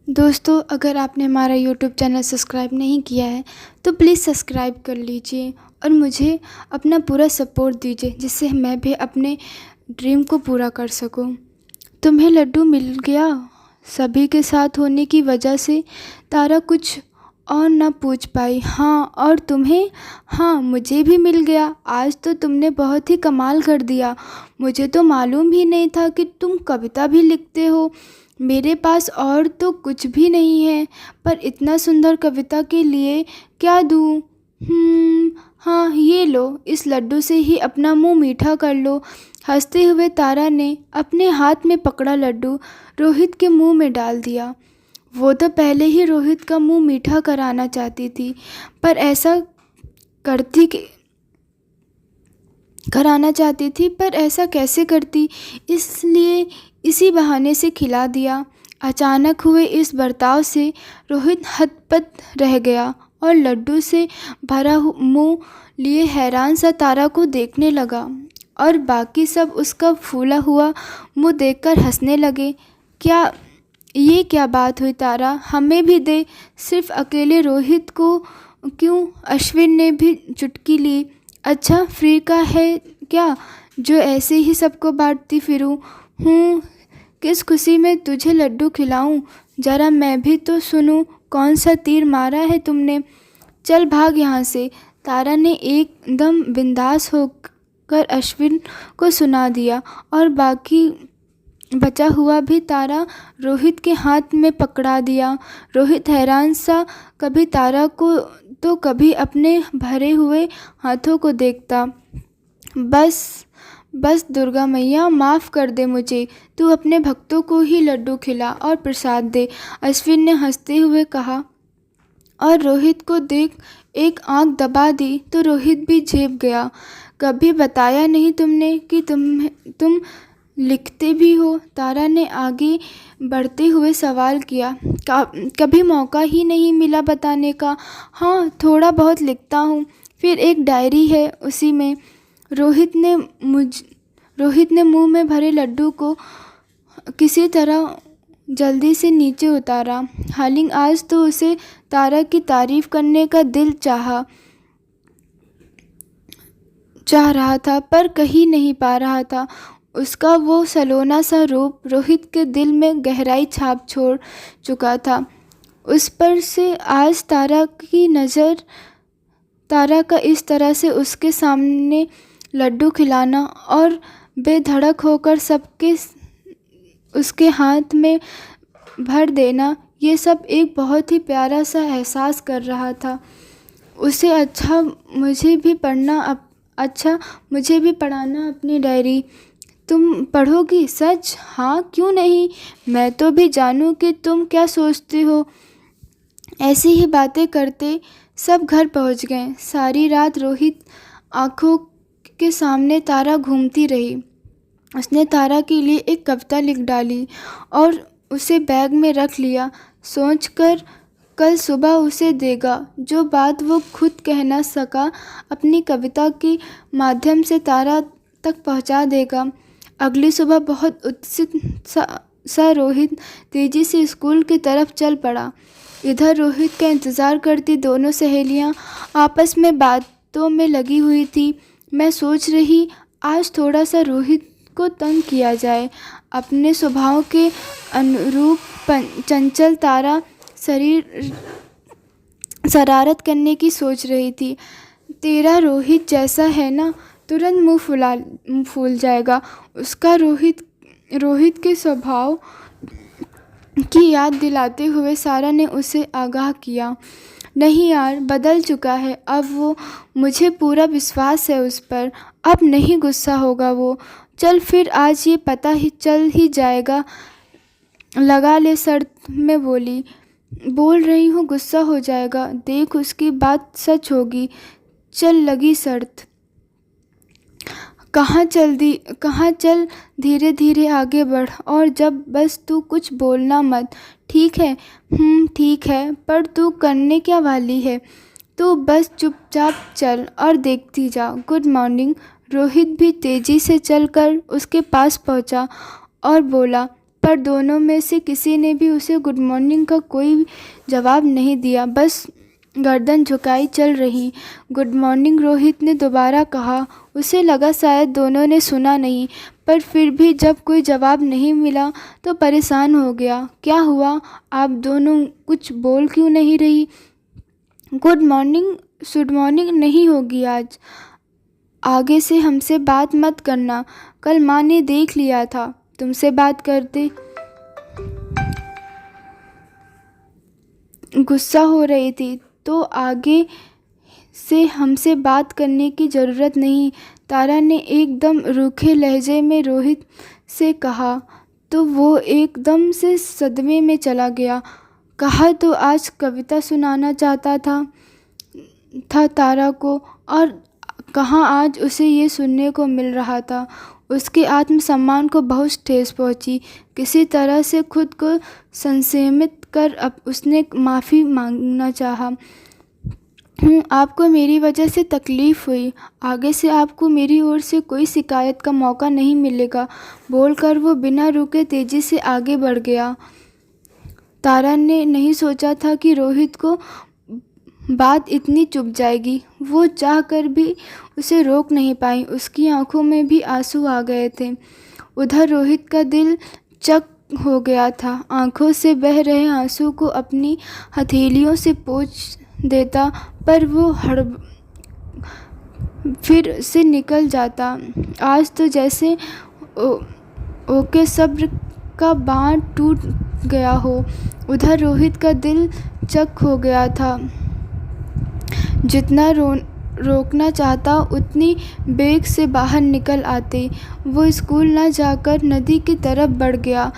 दोस्तों, अगर आपने हमारा यूट्यूब चैनल सब्सक्राइब नहीं किया है तो प्लीज़ सब्सक्राइब कर लीजिए और मुझे अपना पूरा सपोर्ट दीजिए, जिससे मैं भी अपने ड्रीम को पूरा कर सकूं। तुम्हें लड्डू मिल गया? सभी के साथ होने की वजह से तारा कुछ और ना पूछ पाई। हाँ, और तुम्हें? हाँ, मुझे भी मिल गया। आज तो तुमने बहुत ही कमाल कर दिया। मुझे तो मालूम ही नहीं था कि तुम कविता भी लिखते हो। मेरे पास और तो कुछ भी नहीं है, पर इतना सुंदर कविता के लिए क्या दूँ? हाँ, ये लो, इस लड्डू से ही अपना मुंह मीठा कर लो। हंसते हुए तारा ने अपने हाथ में पकड़ा लड्डू रोहित के मुंह में डाल दिया। वो तो पहले ही रोहित का मुंह मीठा कराना चाहती थी, पर ऐसा करती कि कराना चाहती थी पर ऐसा कैसे करती, इसलिए इसी बहाने से खिला दिया। अचानक हुए इस बर्ताव से रोहित हतपत रह गया और लड्डू से भरा मुंह लिए हैरान सा तारा को देखने लगा और बाकी सब उसका फूला हुआ मुंह देखकर हंसने लगे। क्या बात हुई तारा, हमें भी दे। सिर्फ अकेले रोहित को क्यों? अश्विन ने भी चुटकी ली। अच्छा, फ्री का है क्या, जो ऐसे ही सबको बांटती फिरूं? हूँ, किस खुशी में तुझे लड्डू खिलाऊं? जरा मैं भी तो सुनूं, कौन सा तीर मारा है तुमने? चल भाग यहाँ से, तारा ने एकदम बिंदास होकर अश्विन को सुना दिया और बाकी बचा हुआ भी तारा रोहित के हाथ में पकड़ा दिया। रोहित हैरान सा कभी तारा को तो कभी अपने भरे हुए हाथों को देखता। बस बस दुर्गा मैया, माफ़ कर दे मुझे। तू अपने भक्तों को ही लड्डू खिला और प्रसाद दे, अश्विन ने हंसते हुए कहा और रोहित को देख एक आंख दबा दी तो रोहित भी झेप गया। कभी बताया नहीं तुमने कि तुम लिखते भी हो? तारा ने आगे बढ़ते हुए सवाल किया। कभी मौका ही नहीं मिला बताने का। हाँ, थोड़ा बहुत लिखता हूँ, फिर एक डायरी है, उसी में। रोहित ने मुंह में भरे लड्डू को किसी तरह जल्दी से नीचे उतारा। हालांकि आज तो उसे तारा की तारीफ करने का दिल चाह रहा था, पर कहीं नहीं पा रहा था। उसका वो सलोना सा रूप रोहित के दिल में गहराई छाप छोड़ चुका था। उस पर से आज तारा का इस तरह से उसके सामने लड्डू खिलाना और बेधड़क होकर सबके उसके हाथ में भर देना, ये सब एक बहुत ही प्यारा सा एहसास कर रहा था उसे। मुझे भी पढ़ाना अपनी डायरी। तुम पढ़ोगी? सच? हाँ, क्यों नहीं। मैं तो भी जानूं कि तुम क्या सोचती हो। ऐसी ही बातें करते सब घर पहुंच गए। सारी रात रोहित आंखों के सामने तारा घूमती रही। उसने तारा के लिए एक कविता लिख डाली और उसे बैग में रख लिया, सोचकर कल सुबह उसे देगा। जो बात वो खुद कह न सका, अपनी कविता के माध्यम से तारा तक पहुंचा देगा। अगली सुबह बहुत उत्सुक सा रोहित तेजी से स्कूल की तरफ चल पड़ा। इधर रोहित का इंतज़ार करती दोनों सहेलियां आपस में बातों में लगी हुई थी। मैं सोच रही, आज थोड़ा सा रोहित को तंग किया जाए। अपने स्वभाव के अनुरूप चंचल तारा शरारत करने की सोच रही थी। तेरा रोहित जैसा है ना, तुरंत मुंह फूल जाएगा। उसका रोहित के स्वभाव की याद दिलाते हुए सारा ने उसे आगाह किया। नहीं यार, बदल चुका है अब वो, मुझे पूरा विश्वास है उस पर। अब नहीं गुस्सा होगा वो। चल फिर, आज ये पता ही चल ही जाएगा। लगा ले शर्त में बोल रही हूँ, गुस्सा हो जाएगा। देख, उसकी बात सच होगी। चल, लगी शर्त। कहाँ चल, धीरे धीरे आगे बढ़, और जब बस तू कुछ बोलना मत, ठीक है? ठीक है, पर तू करने क्या वाली है? तू बस चुपचाप चल और देखती जा। Good morning. रोहित भी तेजी से चलकर उसके पास पहुंचा और बोला, पर दोनों में से किसी ने भी उसे गुड मॉर्निंग का कोई जवाब नहीं दिया, बस गर्दन झुकाई चल रही। गुड मॉर्निंग, रोहित ने दोबारा कहा। उसे लगा शायद दोनों ने सुना नहीं, पर फिर भी जब कोई जवाब नहीं मिला तो परेशान हो गया। क्या हुआ, आप दोनों कुछ बोल क्यों नहीं रही? गुड मॉर्निंग नहीं होगी आज। आगे से हमसे बात मत करना, कल माँ ने देख लिया था तुमसे बात करते। गुस्सा हो रही थी तो आगे से हमसे बात करने की ज़रूरत नहीं, तारा ने एकदम रूखे लहजे में रोहित से कहा। तो वो एकदम से सदमे में चला गया। कहा तो आज कविता सुनाना चाहता था तारा को, और कहाँ आज उसे ये सुनने को मिल रहा था। उसके आत्मसम्मान को बहुत ठेस पहुंची। किसी तरह से खुद को संयमित कर अब उसने माफ़ी मांगना चाहा। आपको मेरी वजह से तकलीफ़ हुई, आगे से आपको मेरी ओर से कोई शिकायत का मौका नहीं मिलेगा, बोलकर वो बिना रुके तेज़ी से आगे बढ़ गया। तारा ने नहीं सोचा था कि रोहित को बात इतनी चुभ जाएगी। वो चाह कर भी उसे रोक नहीं पाई। उसकी आंखों में भी आंसू आ गए थे। उधर रोहित का दिल चक हो गया था। आंखों से बह रहे आंसू को अपनी हथेलियों से पोंछ देता, पर वो फिर से निकल जाता। आज तो जैसे ओके सब्र का बांध टूट गया हो। उधर रोहित का दिल चक हो गया था। जितना रोकना चाहता उतनी बेग से बाहर निकल आते। वो स्कूल ना जाकर नदी की तरफ बढ़ गया।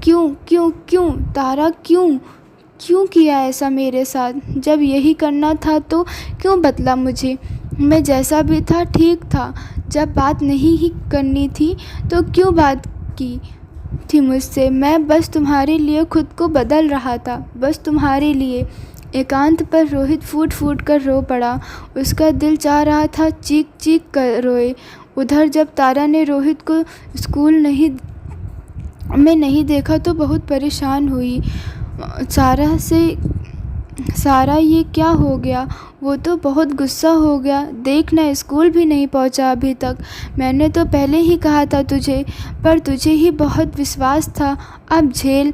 क्यों तारा, क्यों किया ऐसा मेरे साथ? जब यही करना था तो क्यों बतला मुझे? मैं जैसा भी था ठीक था। जब बात नहीं ही करनी थी तो क्यों बात की थी मुझसे? मैं बस तुम्हारे लिए खुद को बदल रहा था, बस तुम्हारे लिए। एकांत पर रोहित फूट कर रो पड़ा। उसका दिल चाह रहा था चीख कर रोए। उधर जब तारा ने रोहित को स्कूल में नहीं देखा तो बहुत परेशान हुई। सारा ये क्या हो गया? वो तो बहुत गुस्सा हो गया। देखना, स्कूल भी नहीं पहुंचा अभी तक। मैंने तो पहले ही कहा था तुझे, पर तुझे ही बहुत विश्वास था। अब झेल।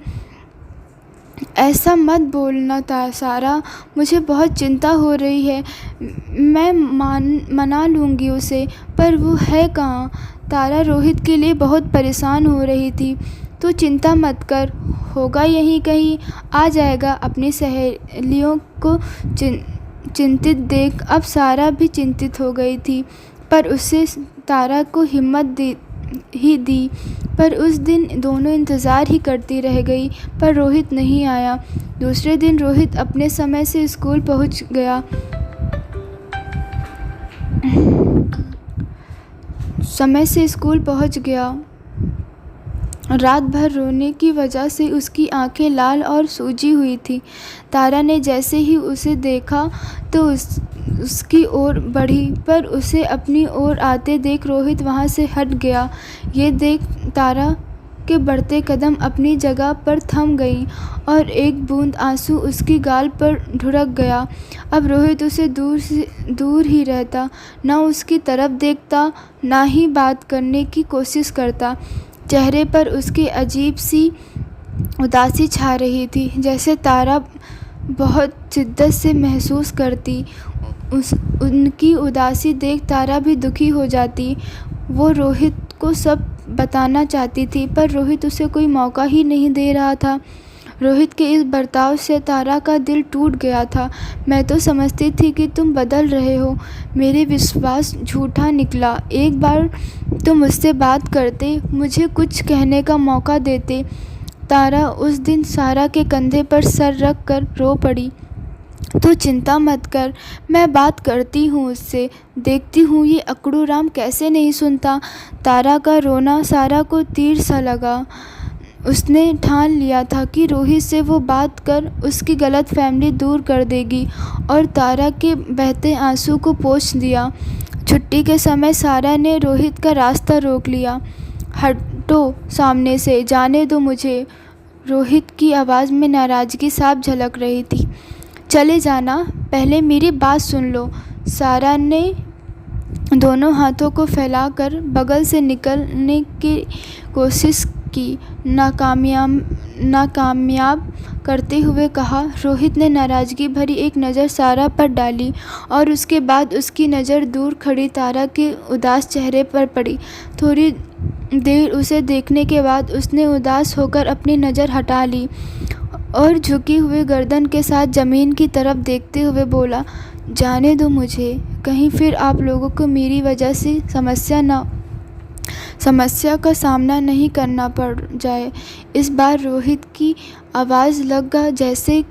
ऐसा मत बोलना था सारा, मुझे बहुत चिंता हो रही है। मैं मना लूँगी उसे, पर वो है कहाँ? तारा रोहित के लिए बहुत परेशान हो रही थी। तो चिंता मत कर, होगा यहीं कहीं, आ जाएगा। अपनी सहेलियों को चिंतित देख अब सारा भी चिंतित हो गई थी, पर उसे तारा को हिम्मत दी। पर उस दिन दोनों इंतज़ार ही करती रह गई, पर रोहित नहीं आया। दूसरे दिन रोहित अपने समय से स्कूल पहुंच गया। रात भर रोने की वजह से उसकी आंखें लाल और सूजी हुई थी। तारा ने जैसे ही उसे देखा तो उसकी ओर बढ़ी, पर उसे अपनी ओर आते देख रोहित वहां से हट गया। ये देख तारा के बढ़ते कदम अपनी जगह पर थम गई और एक बूंद आंसू उसकी गाल पर ढुढ़क गया। अब रोहित उसे दूर ही रहता, न उसकी तरफ देखता, ना ही बात करने की कोशिश करता। चेहरे पर उसकी अजीब सी उदासी छा रही थी, जैसे तारा बहुत शिद्दत से महसूस करती। उनकी उदासी देख तारा भी दुखी हो जाती। वो रोहित को सब बताना चाहती थी, पर रोहित उसे कोई मौका ही नहीं दे रहा था। रोहित के इस बर्ताव से तारा का दिल टूट गया था। मैं तो समझती थी कि तुम बदल रहे हो। मेरे विश्वास झूठा निकला। एक बार तुम मुझसे बात करते, मुझे कुछ कहने का मौका देते। तारा उस दिन सारा के कंधे पर सर रख कर रो पड़ी। तो चिंता मत कर, मैं बात करती हूँ उससे, देखती हूँ ये अकड़ू राम कैसे नहीं सुनता। तारा का रोना सारा को तीर सा लगा। उसने ठान लिया था कि रोहित से वो बात कर उसकी गलतफहमी दूर कर देगी, और तारा के बहते आंसू को पोंछ दिया। छुट्टी के समय सारा ने रोहित का रास्ता रोक लिया। हटो सामने से, जाने दो मुझे। रोहित की आवाज़ में नाराज़गी साफ झलक रही थी। चले जाना, पहले मेरी बात सुन लो। सारा ने दोनों हाथों को फैलाकर बगल से निकलने की कोशिश की। नाकामयाब करते हुए कहा। रोहित ने नाराज़गी भरी एक नज़र सारा पर डाली और उसके बाद उसकी नज़र दूर खड़ी तारा के उदास चेहरे पर पड़ी। थोड़ी देर उसे देखने के बाद उसने उदास होकर अपनी नज़र हटा ली और झुकी हुई गर्दन के साथ ज़मीन की तरफ देखते हुए बोला, जाने दो मुझे, कहीं फिर आप लोगों को मेरी वजह से समस्या का सामना नहीं करना पड़ जाए। इस बार रोहित की आवाज़ लगा जैसे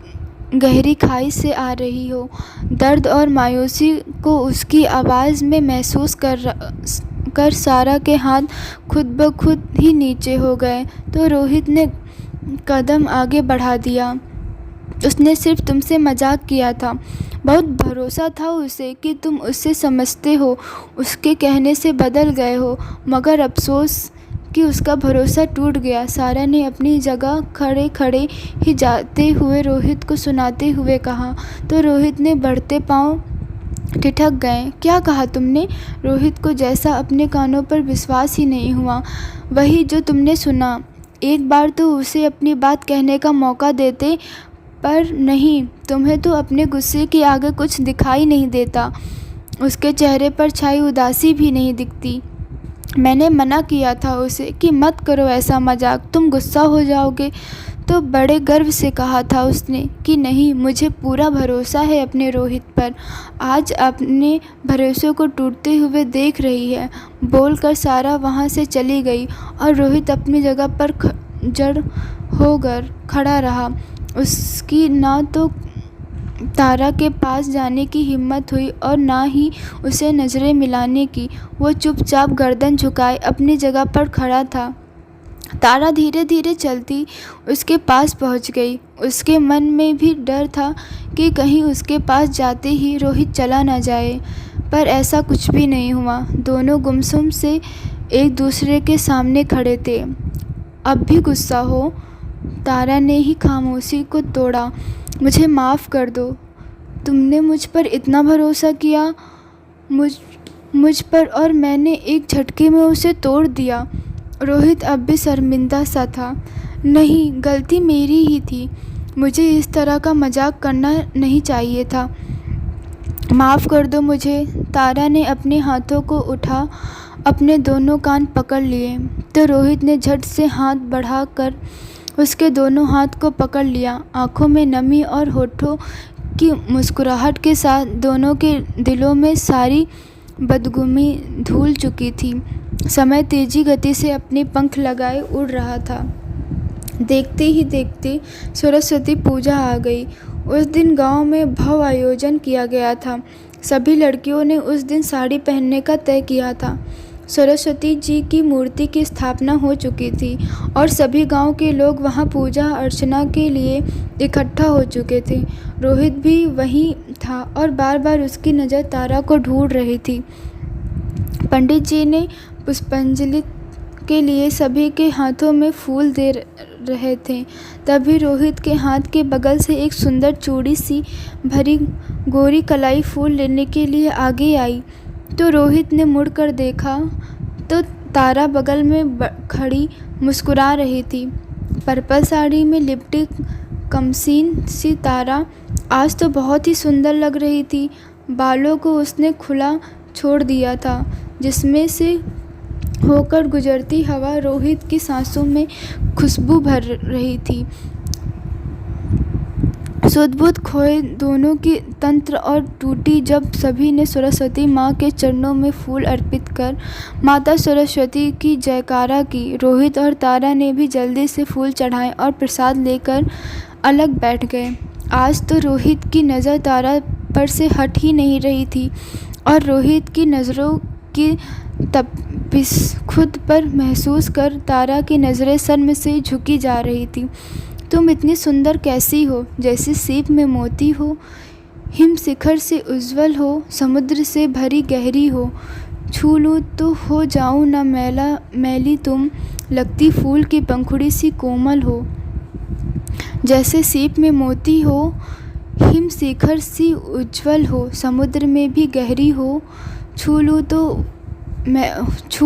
गहरी खाई से आ रही हो। दर्द और मायूसी को उसकी आवाज़ में महसूस कर सारा के हाथ खुद ब खुद ही नीचे हो गए। तो रोहित ने कदम आगे बढ़ा दिया। उसने सिर्फ तुमसे मजाक किया था। बहुत भरोसा था उसे कि तुम उससे समझते हो। उसके कहने से बदल गए हो, मगर अफसोस कि उसका भरोसा टूट गया। सारा ने अपनी जगह खड़े खड़े ही जाते हुए रोहित को सुनाते हुए कहा। तो रोहित ने बढ़ते पाँव ठिठक गए। क्या कहा तुमने? रोहित को जैसा अपने कानों पर विश्वास ही नहीं हुआ। वही जो तुमने सुना। एक बार तो उसे अपनी बात कहने का मौका देते, पर नहीं, तुम्हें तो अपने गुस्से के आगे कुछ दिखाई नहीं देता। उसके चेहरे पर छाई उदासी भी नहीं दिखती। मैंने मना किया था उसे कि मत करो ऐसा मजाक, तुम गुस्सा हो जाओगे। तो बड़े गर्व से कहा था उसने कि नहीं, मुझे पूरा भरोसा है अपने रोहित पर। आज अपने भरोसे को टूटते हुए देख रही है। बोलकर सारा वहाँ से चली गई और रोहित अपनी जगह पर जड़ होकर खड़ा रहा। उसकी ना तो तारा के पास जाने की हिम्मत हुई और ना ही उसे नज़रें मिलाने की। वो चुपचाप गर्दन झुकाए अपनी जगह पर खड़ा था। तारा धीरे धीरे चलती उसके पास पहुंच गई। उसके मन में भी डर था कि कहीं उसके पास जाते ही रोहित चला न जाए, पर ऐसा कुछ भी नहीं हुआ। दोनों गुमसुम से एक दूसरे के सामने खड़े थे। अब भी गुस्सा हो? तारा ने ही खामोशी को तोड़ा। मुझे माफ़ कर दो। तुमने मुझ पर इतना भरोसा किया, मुझ पर, और मैंने एक झटके में उसे तोड़ दिया। रोहित अब भी शर्मिंदा सा था। नहीं, गलती मेरी ही थी। मुझे इस तरह का मजाक करना नहीं चाहिए था। माफ़ कर दो मुझे। तारा ने अपने हाथों को उठा अपने दोनों कान पकड़ लिए। तो रोहित ने झट से हाथ बढ़ाकर उसके दोनों हाथ को पकड़ लिया। आंखों में नमी और होठों की मुस्कुराहट के साथ दोनों के दिलों में सारी बदगुमी धुल चुकी थी। समय तेजी गति से अपने पंख लगाए उड़ रहा था। देखते ही देखते सरस्वती पूजा आ गई। उस दिन गांव में भव्य आयोजन किया गया था। सभी लड़कियों ने उस दिन साड़ी पहनने का तय किया था। सरस्वती जी की मूर्ति की स्थापना हो चुकी थी और सभी गांव के लोग वहां पूजा अर्चना के लिए इकट्ठा हो चुके थे। रोहित भी वहीं था और बार बार उसकी नज़र तारा को ढूंढ रही थी। पंडित जी ने पुष्पांजलि के लिए सभी के हाथों में फूल दे रहे थे। तभी रोहित के हाथ के बगल से एक सुंदर चूड़ी सी भरी गोरी कलाई फूल लेने के लिए आगे आई। तो रोहित ने मुड़कर देखा तो तारा बगल में खड़ी मुस्कुरा रही थी। पर्पल साड़ी में लिपटी कमसीन सी तारा आज तो बहुत ही सुंदर लग रही थी। बालों को उसने खुला छोड़ दिया था, जिसमें से होकर गुजरती हवा रोहित की सांसों में खुशबू भर रही थी। सुध-बुध खोए दोनों की तंत्र और टूटी जब सभी ने सरस्वती माँ के चरणों में फूल अर्पित कर माता सरस्वती की जयकारा की। रोहित और तारा ने भी जल्दी से फूल चढ़ाए और प्रसाद लेकर अलग बैठ गए। आज तो रोहित की नज़र तारा पर से हट ही नहीं रही थी और रोहित की नज़रों की तपिश खुद पर महसूस कर तारा की नज़रें शर्म से झुकी जा रही थी। तुम इतनी सुंदर कैसी हो? जैसे सीप में मोती हो, हिम शिखर से उज्जवल हो, समुद्र से भरी गहरी हो। छू लूँ तो हो जाऊँ ना मैली तुम लगती फूल की पंखुड़ी सी कोमल हो। जैसे सीप में मोती हो हिम शिखर सी उज्ज्वल हो। समुद्र में भी गहरी हो छू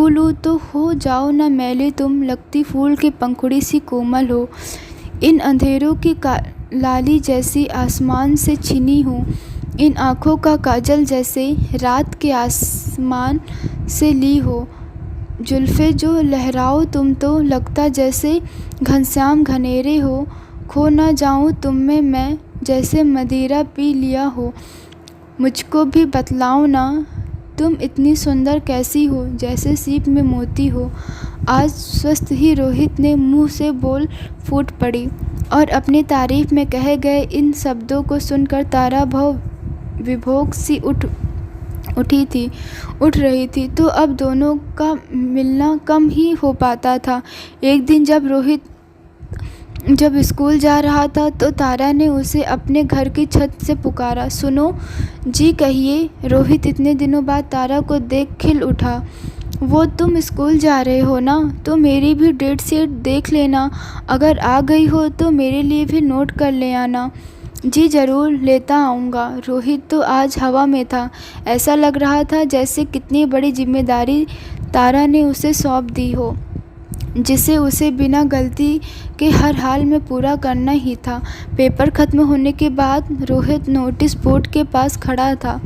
लूँ तो हो जाओ ना मैली तुम लगती फूल की पंखुड़ी सी कोमल हो। इन अंधेरों की लाली जैसी आसमान से छिनी हूँ। इन आँखों का काजल जैसे रात के आसमान से ली हो। जुल्फ़े जो लहराओ तुम तो लगता जैसे घनश्याम घनेरे हो। खो ना जाऊँ तुम में मैं जैसे मदिरा पी लिया हो। मुझको भी बतलाओ ना तुम इतनी सुंदर कैसी हो जैसे सीप में मोती हो। आज स्वस्थ ही रोहित ने मुंह से बोल फूट पड़ी और अपनी तारीफ में कहे गए इन शब्दों को सुनकर तारा विभोग सी उठ रही थी। तो अब दोनों का मिलना कम ही हो पाता था। एक दिन जब रोहित स्कूल जा रहा था तो तारा ने उसे अपने घर की छत से पुकारा, सुनो जी कहिए। रोहित इतने दिनों बाद तारा को देख खिल उठा। वो तुम स्कूल जा रहे हो ना, तो मेरी भी डेट शीट देख लेना। अगर आ गई हो तो मेरे लिए भी नोट कर ले आना। जी ज़रूर लेता आऊँगा। रोहित तो आज हवा में था। ऐसा लग रहा था जैसे कितनी बड़ी जिम्मेदारी तारा ने उसे सौंप दी हो, जिसे उसे बिना गलती के हर हाल में पूरा करना ही था। पेपर ख़त्म होने के बाद रोहित नोटिस बोर्ड के पास खड़ा था।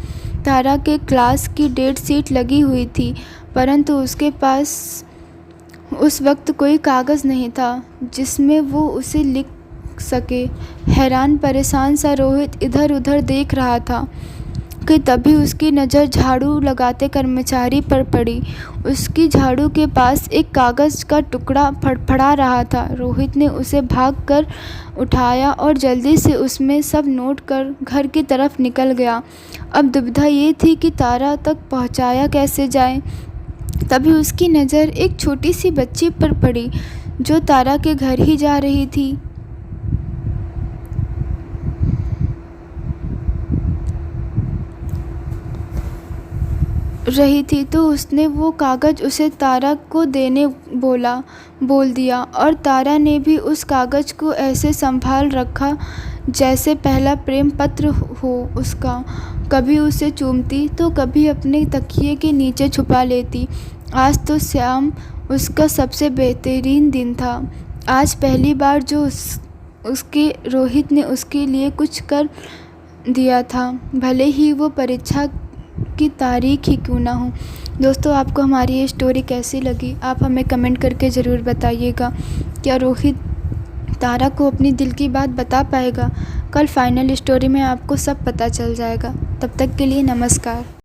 तारा के क्लास की डेट शीट लगी हुई थी, परंतु उसके पास उस वक्त कोई कागज़ नहीं था जिसमें वो उसे लिख सके। हैरान परेशान सा रोहित इधर उधर देख रहा था कि तभी उसकी नज़र झाड़ू लगाते कर्मचारी पर पड़ी। उसकी झाड़ू के पास एक कागज़ का टुकड़ा फड़फड़ा रहा था। रोहित ने उसे भाग कर उठाया और जल्दी से उसमें सब नोट कर घर की तरफ निकल गया। अब दुविधा ये थी कि तारा तक पहुंचाया कैसे जाए। तभी उसकी नज़र एक छोटी सी बच्ची पर पड़ी जो तारा के घर ही जा रही थी तो उसने वो कागज़ उसे तारा को देने बोल दिया और तारा ने भी उस कागज़ को ऐसे संभाल रखा जैसे पहला प्रेम पत्र हो उसका। कभी उसे चूमती तो कभी अपने तकिए के नीचे छुपा लेती। आज तो शाम उसका सबसे बेहतरीन दिन था। आज पहली बार जो उसके रोहित ने उसके लिए कुछ कर दिया था, भले ही वो परीक्षा की तारीख ही क्यों ना हो। दोस्तों, आपको हमारी ये स्टोरी कैसी लगी आप हमें कमेंट करके ज़रूर बताइएगा। क्या रोहित तारा को अपनी दिल की बात बता पाएगा? कल फाइनल स्टोरी में आपको सब पता चल जाएगा। तब तक के लिए नमस्कार।